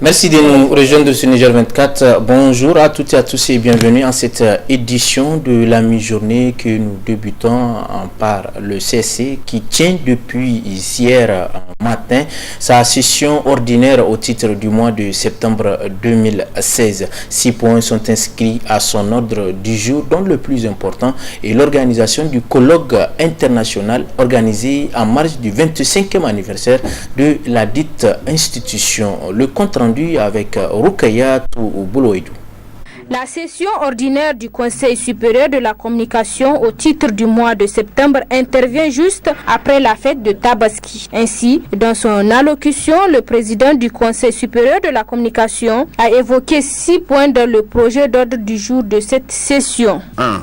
Merci de nous rejoindre sur Niger 24. Bonjour à toutes et à tous et bienvenue en cette édition de la mi-journée que nous débutons par le CSC qui tient depuis hier matin sa session ordinaire au titre du mois de septembre 2016. 6 points sont inscrits à son ordre du jour, dont le plus important est l'organisation du colloque international organisé en marge du 25e anniversaire de la dite institution. Le compte rendu avec Rukaya Bouloïdou. La session ordinaire du Conseil supérieur de la communication au titre du mois de septembre intervient juste après la fête de Tabaski. Ainsi, dans son allocution, le président du Conseil supérieur de la communication a évoqué 6 points dans le projet d'ordre du jour de cette session. 1.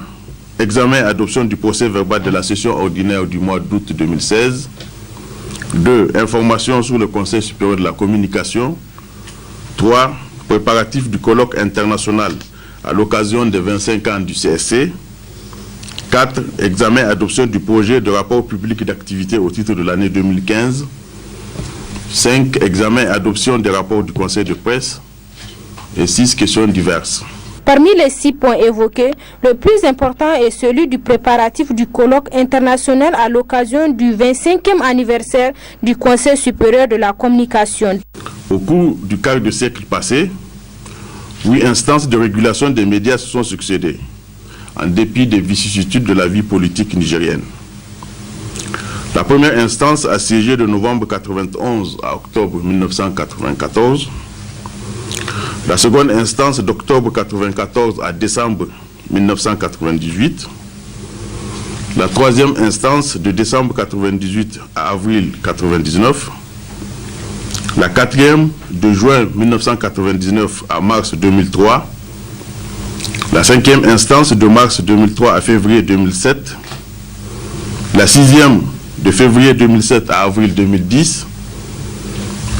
Examen et adoption du procès verbal de la session ordinaire du mois d'août 2016. 2. Information sur le Conseil supérieur de la communication. 3. Préparatifs du colloque international à l'occasion des 25 ans du CSC. 4. Examen et adoption du projet de rapport public d'activité au titre de l'année 2015. 5. Examen et adoption des rapports du Conseil de presse. Et 6. Questions diverses. Parmi les 6 points évoqués, le plus important est celui du préparatif du colloque international à l'occasion du 25e anniversaire du Conseil supérieur de la communication. Au cours du quart de siècle passé, 8 instances de régulation des médias se sont succédées, en dépit des vicissitudes de la vie politique nigérienne. La première instance a siégé de novembre 1991 à octobre 1994. La seconde instance d'octobre 1994 à décembre 1998. La troisième instance de décembre 1998 à avril 1999. La quatrième de juin 1999 à mars 2003. La cinquième instance de mars 2003 à février 2007. La sixième de février 2007 à avril 2010.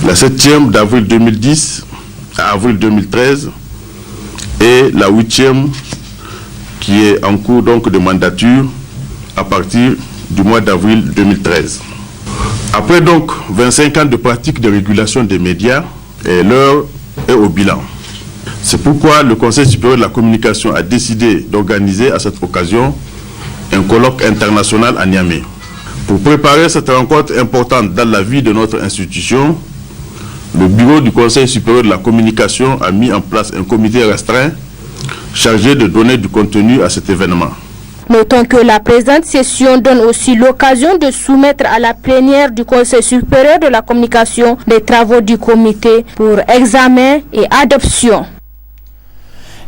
La septième d'avril 2010 à avril 2013 et la 8e qui est en cours donc de mandature à partir du mois d'avril 2013. Après donc 25 ans de pratique de régulation des médias, l'heure est au bilan. C'est pourquoi le Conseil supérieur de la communication a décidé d'organiser à cette occasion un colloque international à Niamey. Pour préparer cette rencontre importante dans la vie de notre institution, le bureau du Conseil supérieur de la communication a mis en place un comité restreint chargé de donner du contenu à cet événement. Notons que la présente session donne aussi l'occasion de soumettre à la plénière du Conseil supérieur de la communication les travaux du comité pour examen et adoption.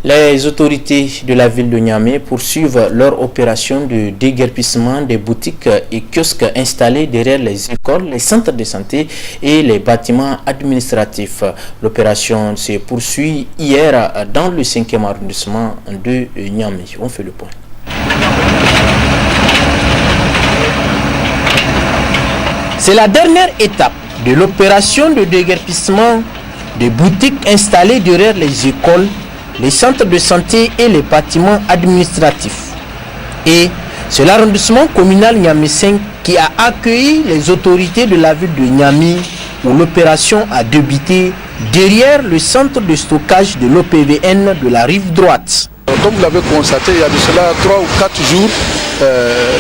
Les autorités de la ville de Niamey poursuivent leur opération de déguerpissement des boutiques et kiosques installés derrière les écoles, les centres de santé et les bâtiments administratifs. L'opération se poursuit hier dans le 5e arrondissement de Niamey. On fait le point. C'est la dernière étape de l'opération de déguerpissement des boutiques installées derrière les écoles, les centres de santé et les bâtiments administratifs. Et c'est l'arrondissement communal Niamey 5 qui a accueilli les autorités de la ville de Niamey où l'opération a débuté derrière le centre de stockage de l'OPVN de la rive droite. Comme vous l'avez constaté, il y a de cela 3 ou 4 jours,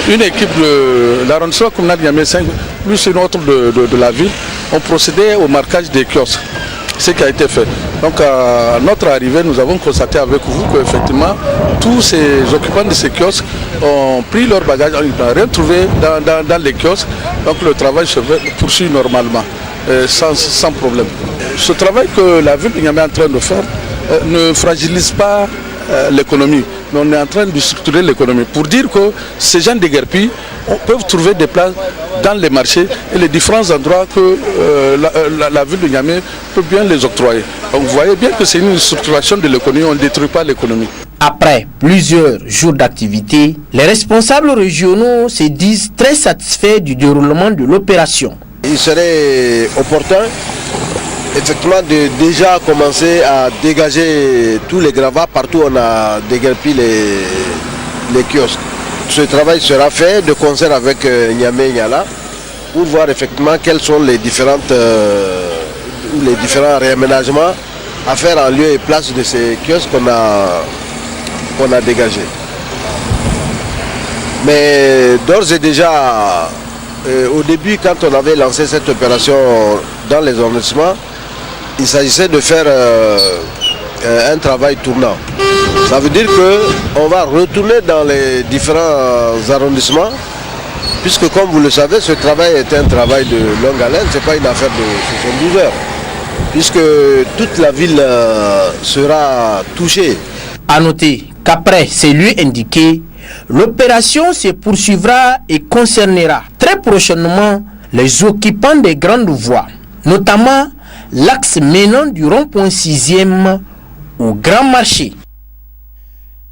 une équipe de l'arrondissement communal Niamey 5 plus une autre de la ville ont procédé au marquage des kiosques. Ce qui a été fait. Donc à notre arrivée, nous avons constaté avec vous qu'effectivement tous ces occupants de ces kiosques ont pris leurs bagages, ils ont rien trouvé dans les kiosques. Donc le travail se poursuit normalement, sans problème. Ce travail que la ville de Niamey est en train de faire ne fragilise pas l'économie, mais on est en train de structurer l'économie pour dire que ces gens déguerpis peuvent trouver des places dans les marchés et les différents endroits que la ville de Niamey peut bien les octroyer. Donc vous voyez bien que c'est une structuration de l'économie, on ne détruit pas l'économie. Après plusieurs jours d'activité, les responsables régionaux se disent très satisfaits du déroulement de l'opération. Il serait opportun effectivement de déjà commencer à dégager tous les gravats partout où on a déguerpi les kiosques. Ce travail sera fait de concert avec Niamey Niala pour voir effectivement quels sont les différents réaménagements à faire en lieu et place de ces kiosques qu'on a dégagés. Mais d'ores et déjà, au début, quand on avait lancé cette opération dans les arrondissements, il s'agissait de faire un travail tournant. Ça veut dire qu'on va retourner dans les différents arrondissements, puisque comme vous le savez, ce travail est un travail de longue haleine, ce n'est pas une affaire de 72 heures, puisque toute la ville sera touchée. À noter qu'après ces lieux indiqués, l'opération se poursuivra et concernera très prochainement les occupants des grandes voies, notamment l'axe menant du rond-point 6e au Grand Marché.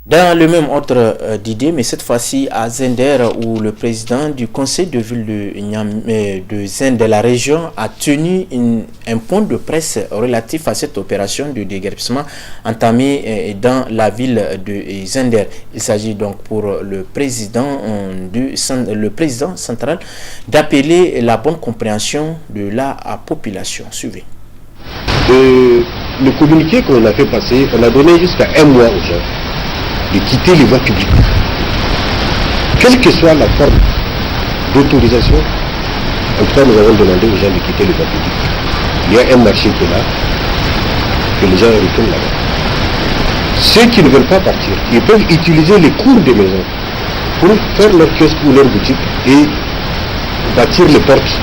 Dans le même ordre d'idées, mais cette fois-ci à Zender, où le président du conseil de ville de Zender, de la région, a tenu un point de presse relatif à cette opération de déguerpissement entamée dans la ville de Zender. Il s'agit donc pour le président central d'appeler la bonne compréhension de la population. Suivez. Le communiqué qu'on a fait passer, on a donné jusqu'à un mois aux gens de quitter les voies publiques. Quelle que soit la forme d'autorisation, en tout cas nous avons demandé aux gens de quitter les voies publiques. Il y a un marché qui est là, que les gens retournent là-bas. Ceux qui ne veulent pas partir, ils peuvent utiliser les cours des maisons pour faire leur kiosque ou leur boutique et bâtir les portes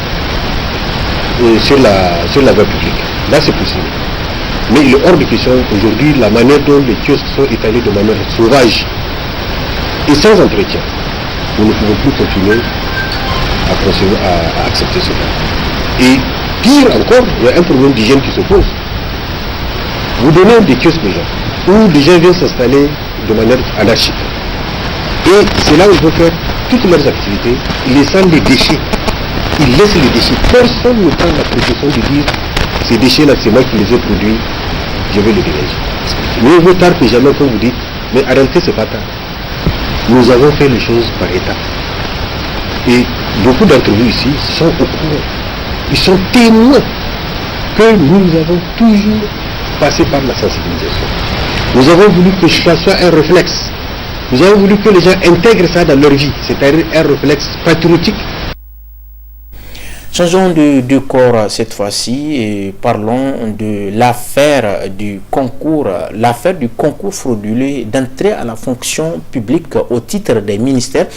sur la voie publique. Là c'est possible. Mais il est hors de question aujourd'hui la manière dont les kiosques sont étalés de manière sauvage et sans entretien. Nous ne pouvons plus continuer à accepter cela. Et pire encore, il y a un problème d'hygiène qui se pose. Vous donnez des kiosques aux gens, où les gens viennent s'installer de manière anarchique. Et c'est là où ils vont faire toutes leurs activités, laissant les déchets. Ils laissent les déchets. Personne ne prend la précaution de dire ces déchets-là, c'est moi qui les ai produits, je vais les dégager. Mieux vaut tard que jamais, comme vous dites, mais en réalité, c'est pas tard. Nous avons fait les choses par étapes. Et beaucoup d'entre vous ici sont au courant. Ils sont témoins que nous avons toujours passé par la sensibilisation. Nous avons voulu que ça soit un réflexe. Nous avons voulu que les gens intègrent ça dans leur vie, c'est-à-dire un réflexe patriotique. Changeons de décor cette fois-ci et parlons de l'affaire du concours frauduleux d'entrée à la fonction publique au titre des ministères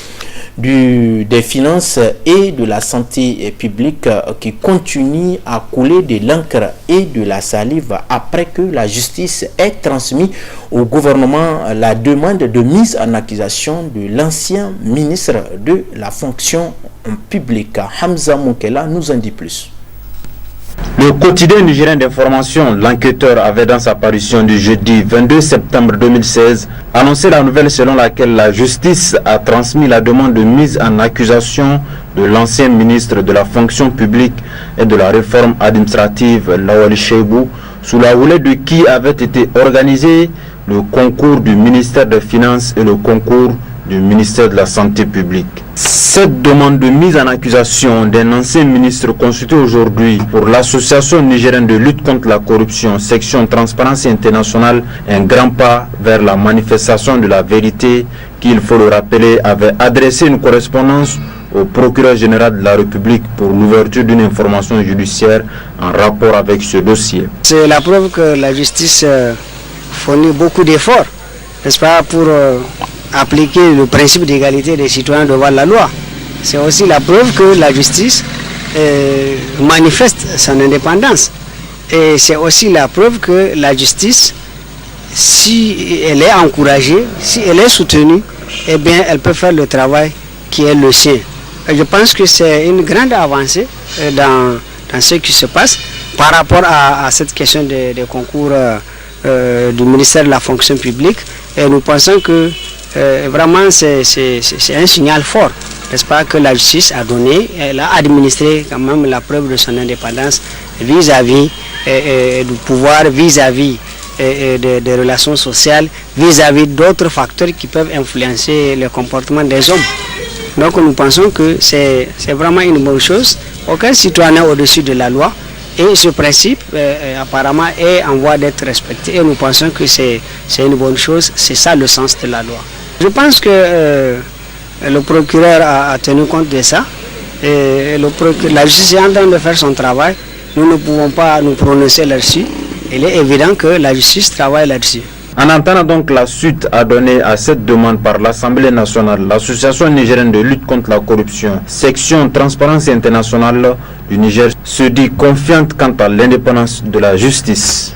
des Finances et de la Santé publique qui continue à couler de l'encre et de la salive après que la justice ait transmis au gouvernement la demande de mise en accusation de l'ancien ministre de la fonction publique. Hamza Moukela nous en dit plus. Le quotidien nigérien d'information, l'enquêteur, avait dans sa parution du jeudi 22 septembre 2016 annoncé la nouvelle selon laquelle la justice a transmis la demande de mise en accusation de l'ancien ministre de la fonction publique et de la réforme administrative, Lawali Cheibou, sous la houlette de qui avait été organisé le concours du ministère des Finances et le concours du ministère de la Santé publique. Cette demande de mise en accusation d'un ancien ministre constitue aujourd'hui pour l'Association nigérienne de lutte contre la corruption, section Transparence Internationale, un grand pas vers la manifestation de la vérité qui, il faut le rappeler, avait adressé une correspondance au procureur général de la République pour l'ouverture d'une information judiciaire en rapport avec ce dossier. C'est la preuve que la justice fournit beaucoup d'efforts, n'est-ce pas, pour appliquer le principe d'égalité des citoyens devant la loi. C'est aussi la preuve que la justice manifeste son indépendance. Et c'est aussi la preuve que la justice, si elle est encouragée, si elle est soutenue, eh bien elle peut faire le travail qui est le sien. Et je pense que c'est une grande avancée dans ce qui se passe par rapport à cette question des concours du ministère de la fonction publique. Et nous pensons que vraiment c'est un signal fort, n'est-ce pas, que la justice a donné. Elle a administré quand même la preuve de son indépendance vis-à-vis du pouvoir, vis-à-vis des relations sociales, vis-à-vis d'autres facteurs qui peuvent influencer le comportement des hommes. Donc nous pensons que c'est vraiment une bonne chose. Aucun citoyen n'est au-dessus de la loi. Et ce principe, apparemment, est en voie d'être respecté. Et nous pensons que c'est une bonne chose. C'est ça le sens de la loi. Je pense que le procureur a tenu compte de ça. Et la justice est en train de faire son travail. Nous ne pouvons pas nous prononcer là-dessus. Il est évident que la justice travaille là-dessus. En entendant donc la suite à donner à cette demande par l'Assemblée nationale, l'Association nigérienne de lutte contre la corruption, section Transparence internationale du Niger, se dit confiante quant à l'indépendance de la justice.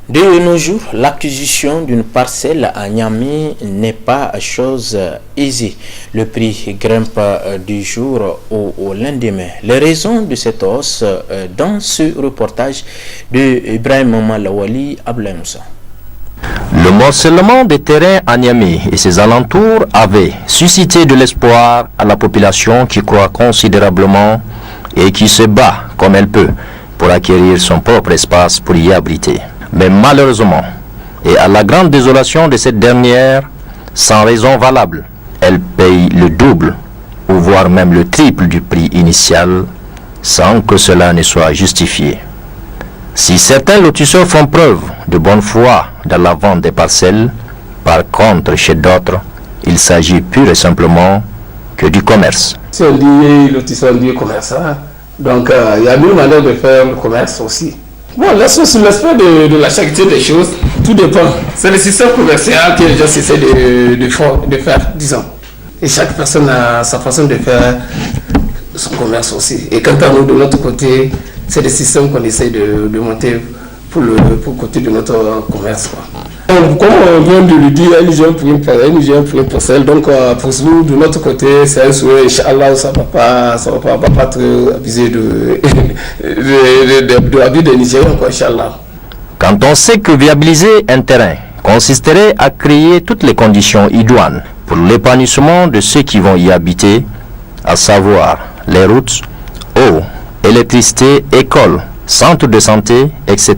De nos jours, l'acquisition d'une parcelle à Niamey n'est pas chose aisée. Le prix grimpe du jour au lendemain. Les raisons de cette hausse dans ce reportage de Ibrahim Lawali Ablaïmoussa. Le morcellement des terrains à Niamey et ses alentours avait suscité de l'espoir à la population qui croit considérablement et qui se bat comme elle peut pour acquérir son propre espace pour y abriter. Mais malheureusement, et à la grande désolation de cette dernière, sans raison valable, elle paye le double, ou voire même le triple du prix initial, sans que cela ne soit justifié. Si certains lotisseurs font preuve de bonne foi dans la vente des parcelles, par contre, chez d'autres, il s'agit pur et simplement que du commerce. Si on dit lotisseur, on dit commerçant, donc il y a une manière de faire le commerce aussi. Bon, là, sur l'aspect de la charité des choses, tout dépend. C'est le système commercial que les gens essaient de faire, disons. Et chaque personne a sa façon de faire son commerce aussi. Et quant à nous, de notre côté, c'est le système qu'on essaie de monter pour le côté de notre commerce, quoi. Comme on vient de le dire, un Nigérien pour une parcelle. Donc, pour nous, de notre côté, c'est un souhait. Inch'Allah, ça va pas trop abuser de la vie des Nigériens, quoi, Inch'Allah. Quand on sait que viabiliser un terrain consisterait à créer toutes les conditions idoines pour l'épanouissement de ceux qui vont y habiter, à savoir les routes, eau, électricité, écoles, centres de santé, etc.,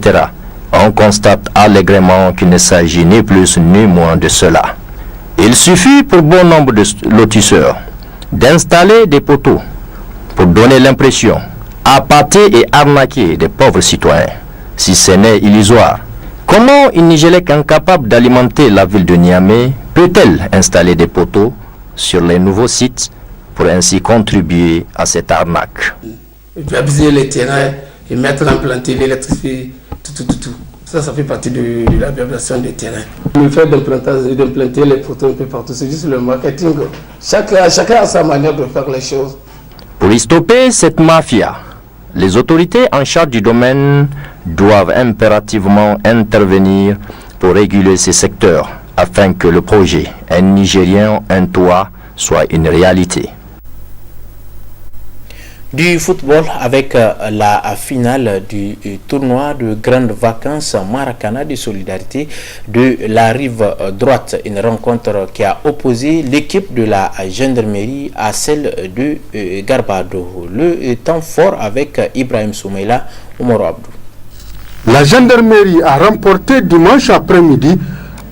on constate allègrement qu'il ne s'agit ni plus ni moins de cela. Il suffit pour bon nombre de lotisseurs d'installer des poteaux pour donner l'impression, appâter et arnaquer des pauvres citoyens, si ce n'est illusoire. Comment une Nigélec incapable d'alimenter la ville de Niamey peut-elle installer des poteaux sur les nouveaux sites pour ainsi contribuer à cette arnaque? Il peut abuser les terrains et mettre en planter l'électricité, tout. Ça fait partie de la viabilisation des terrains. Le fait d'implanter les poteaux un peu partout, c'est juste le marketing. Chacun a sa manière de faire les choses. Pour y stopper cette mafia, les autorités en charge du domaine doivent impérativement intervenir pour réguler ces secteurs afin que le projet « Un Nigérien, un toit » soit une réalité. Du football avec la finale du tournoi de grandes vacances Maracana de solidarité de la rive droite. Une rencontre qui a opposé l'équipe de la gendarmerie à celle de Garbado. Le temps fort avec Ibrahim Soumaïla, Omar Abdou. La gendarmerie a remporté dimanche après-midi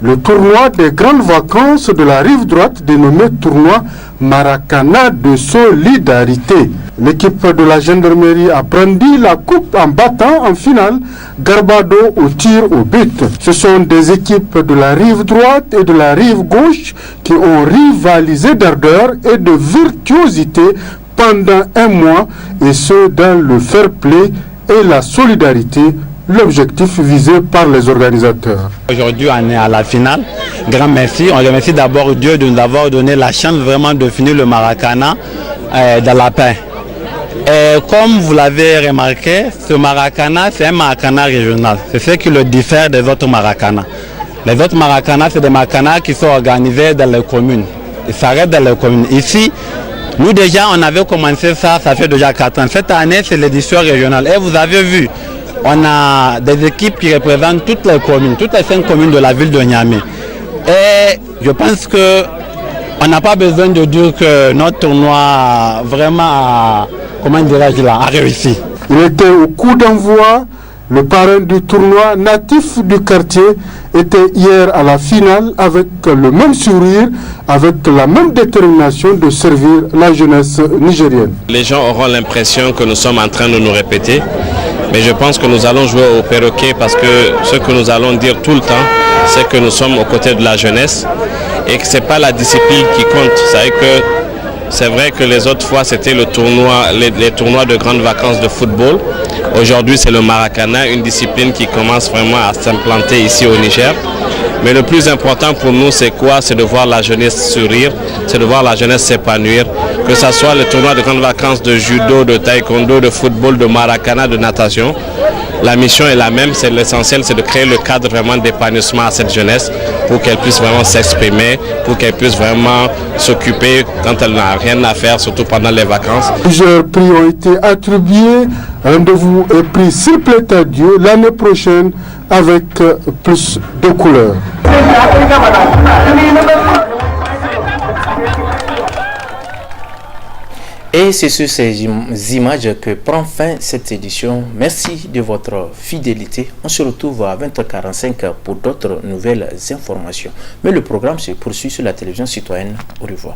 le tournoi des grandes vacances de la rive droite dénommé tournoi Maracana de solidarité. L'équipe de la gendarmerie a brandi la coupe en battant en finale Garbado au tir au but. Ce sont des équipes de la rive droite et de la rive gauche qui ont rivalisé d'ardeur et de virtuosité pendant un mois, et ce dans le fair play et la solidarité, l'objectif visé par les organisateurs. Aujourd'hui, on est à la finale. Grand merci. On remercie d'abord Dieu de nous avoir donné la chance vraiment de finir le Maracana dans la paix. Et comme vous l'avez remarqué, ce Maracana, c'est un Maracana régional. C'est ce qui le diffère des autres Maracana. Les autres Maracana, c'est des Maracana qui sont organisés dans les communes. Ils s'arrêtent dans les communes. Ici, nous déjà, on avait commencé ça fait déjà 4 ans. Cette année, c'est l'édition régionale. Et vous avez vu, on a des équipes qui représentent toutes les communes, toutes les 5 communes de la ville de Niamey. Et je pense que on n'a pas besoin de dire que notre tournoi vraiment a réussi. Il était au coup d'envoi Le parrain du tournoi natif du quartier était hier à la finale avec le même sourire, avec la même détermination de servir la jeunesse nigérienne. Les gens auront l'impression que nous sommes en train de nous répéter, mais je pense que nous allons jouer au perroquet parce que ce que nous allons dire tout le temps, c'est que nous sommes aux côtés de la jeunesse et que ce n'est pas la discipline qui compte. C'est vrai que les autres fois c'était le tournoi, les tournois de grandes vacances de football. Aujourd'hui c'est le Maracana, une discipline qui commence vraiment à s'implanter ici au Niger. Mais le plus important pour nous c'est quoi? C'est de voir la jeunesse sourire, c'est de voir la jeunesse s'épanouir. Que ce soit le tournoi de grandes vacances de judo, de taekwondo, de football, de Maracana, de natation. La mission est la même, c'est l'essentiel, c'est de créer le cadre vraiment d'épanouissement à cette jeunesse pour qu'elle puisse vraiment s'exprimer, pour qu'elle puisse vraiment s'occuper quand elle n'a rien à faire, surtout pendant les vacances. Plusieurs prix ont été attribués. Rendez-vous est pris, s'il plaît à Dieu, l'année prochaine avec plus de couleurs. Et c'est sur ces images que prend fin cette édition. Merci de votre fidélité. On se retrouve à 20h45 pour d'autres nouvelles informations. Mais le programme se poursuit sur la télévision citoyenne. Au revoir.